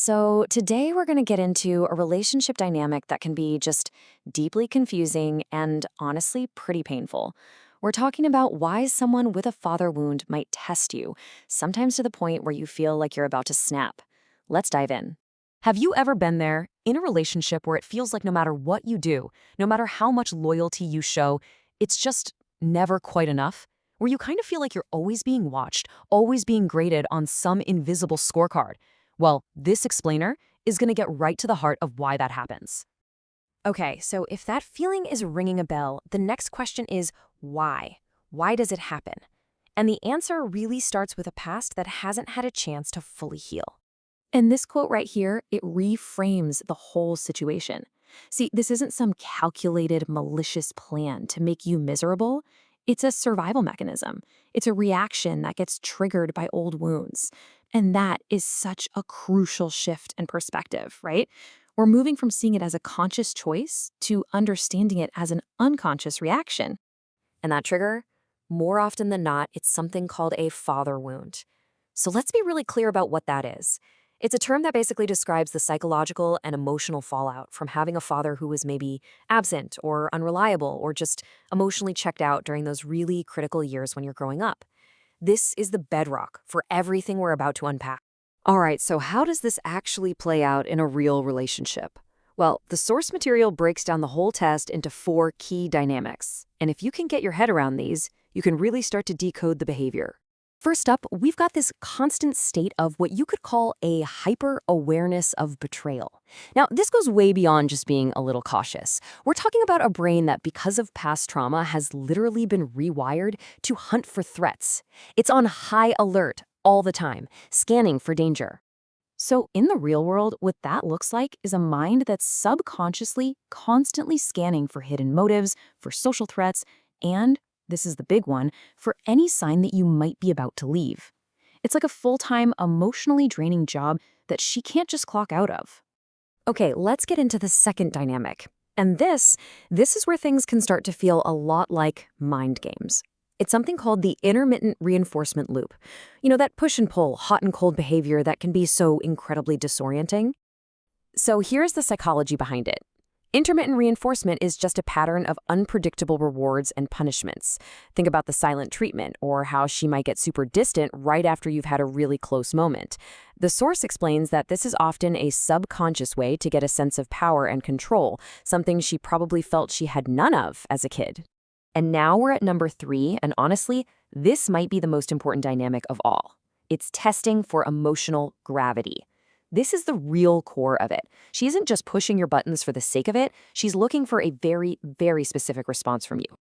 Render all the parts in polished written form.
So, today we're going to get into a relationship dynamic that can be just deeply confusing and honestly pretty painful. We're talking about why someone with a father wound might test you, sometimes to the point where you feel like you're about to snap. Let's dive in. Have you ever been there in a relationship where it feels like no matter what you do, no matter how much loyalty you show, it's just never quite enough? Where you kind of feel like you're always being watched, always being graded on some invisible scorecard? Well, this explainer is going to get right to the heart of why that happens. Okay, so if that feeling is ringing a bell, the next question is why? Why does it happen? And the answer really starts with a past that hasn't had a chance to fully heal. And this quote right here, it reframes the whole situation. See, this isn't some calculated, malicious plan to make you miserable. It's a survival mechanism. It's a reaction that gets triggered by old wounds. And that is such a crucial shift in perspective, right? We're moving from seeing it as a conscious choice to understanding it as an unconscious reaction. And that trigger, more often than not, it's something called a father wound. So let's be really clear about what that is. It's a term that basically describes the psychological and emotional fallout from having a father who was maybe absent or unreliable or just emotionally checked out during those really critical years when you're growing up. This is the bedrock for everything we're about to unpack. All right, so how does this actually play out in a real relationship? Well, the source material breaks down the whole test into 4 key dynamics. And if you can get your head around these, you can really start to decode the behavior. First up, we've got this constant state of what you could call a hyper-awareness of betrayal. Now, this goes way beyond just being a little cautious. We're talking about a brain that, because of past trauma, has literally been rewired to hunt for threats. It's on high alert all the time, scanning for danger. So in the real world, what that looks like is a mind that's subconsciously, constantly scanning for hidden motives, for social threats, and this is the big one, for any sign that you might be about to leave. It's like a full-time, emotionally draining job that she can't just clock out of. Okay, let's get into the second dynamic. And this is where things can start to feel a lot like mind games. It's something called the intermittent reinforcement loop. You know, that push and pull, hot and cold behavior that can be so incredibly disorienting. So here's the psychology behind it. Intermittent reinforcement is just a pattern of unpredictable rewards and punishments. Think about the silent treatment or how she might get super distant right after you've had a really close moment. The source explains that this is often a subconscious way to get a sense of power and control, something she probably felt she had none of as a kid. And now we're at number 3, and honestly, this might be the most important dynamic of all. It's testing for emotional gravity. This is the real core of it. She isn't just pushing your buttons for the sake of it. She's looking for a very, very specific response from you.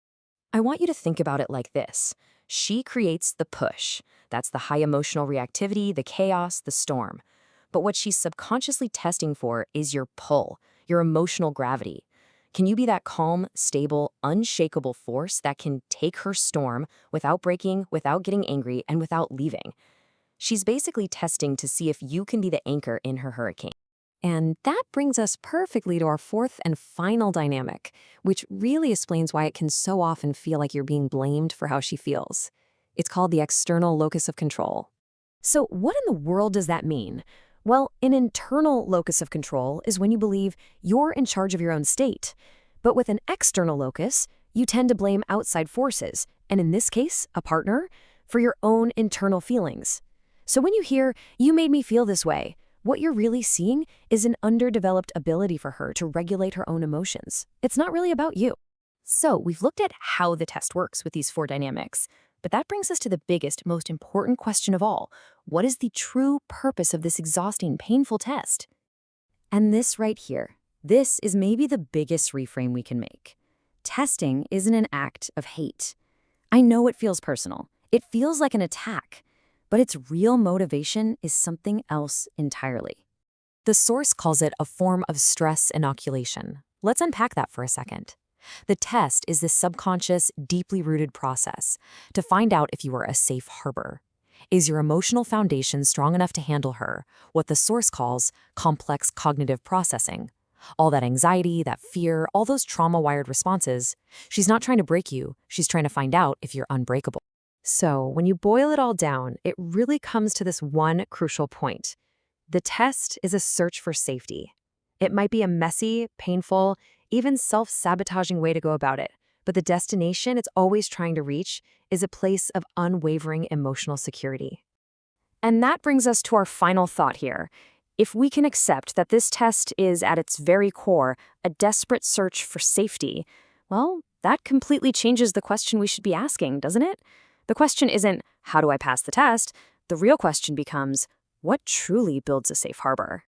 I want you to think about it like this. She creates the push. That's the high emotional reactivity, the chaos, the storm. But what she's subconsciously testing for is your pull, your emotional gravity. Can you be that calm, stable, unshakable force that can take her storm without breaking, without getting angry, and without leaving? She's basically testing to see if you can be the anchor in her hurricane. And that brings us perfectly to our 4th and final dynamic, which really explains why it can so often feel like you're being blamed for how she feels. It's called the external locus of control. So what in the world does that mean? Well, an internal locus of control is when you believe you're in charge of your own state. But with an external locus, you tend to blame outside forces, and in this case, a partner, for your own internal feelings. So when you hear, "you made me feel this way," what you're really seeing is an underdeveloped ability for her to regulate her own emotions. It's not really about you. So we've looked at how the test works with these 4 dynamics, but that brings us to the biggest, most important question of all. What is the true purpose of this exhausting, painful test? And this right here, this is maybe the biggest reframe we can make. Testing isn't an act of hate. I know it feels personal. It feels like an attack. But its real motivation is something else entirely. The source calls it a form of stress inoculation. Let's unpack that for a second. The test is this subconscious, deeply rooted process to find out if you are a safe harbor. Is your emotional foundation strong enough to handle her, what the source calls complex cognitive processing? All that anxiety, that fear, all those trauma-wired responses. She's not trying to break you, she's trying to find out if you're unbreakable. So when you boil it all down, it really comes to this one crucial point. The test is a search for safety. It might be a messy, painful, even self-sabotaging way to go about it, but the destination it's always trying to reach is a place of unwavering emotional security. And that brings us to our final thought here. If we can accept that this test is, at its very core, a desperate search for safety, well, that completely changes the question we should be asking, doesn't it? The question isn't, how do I pass the test? The real question becomes, what truly builds a safe harbor?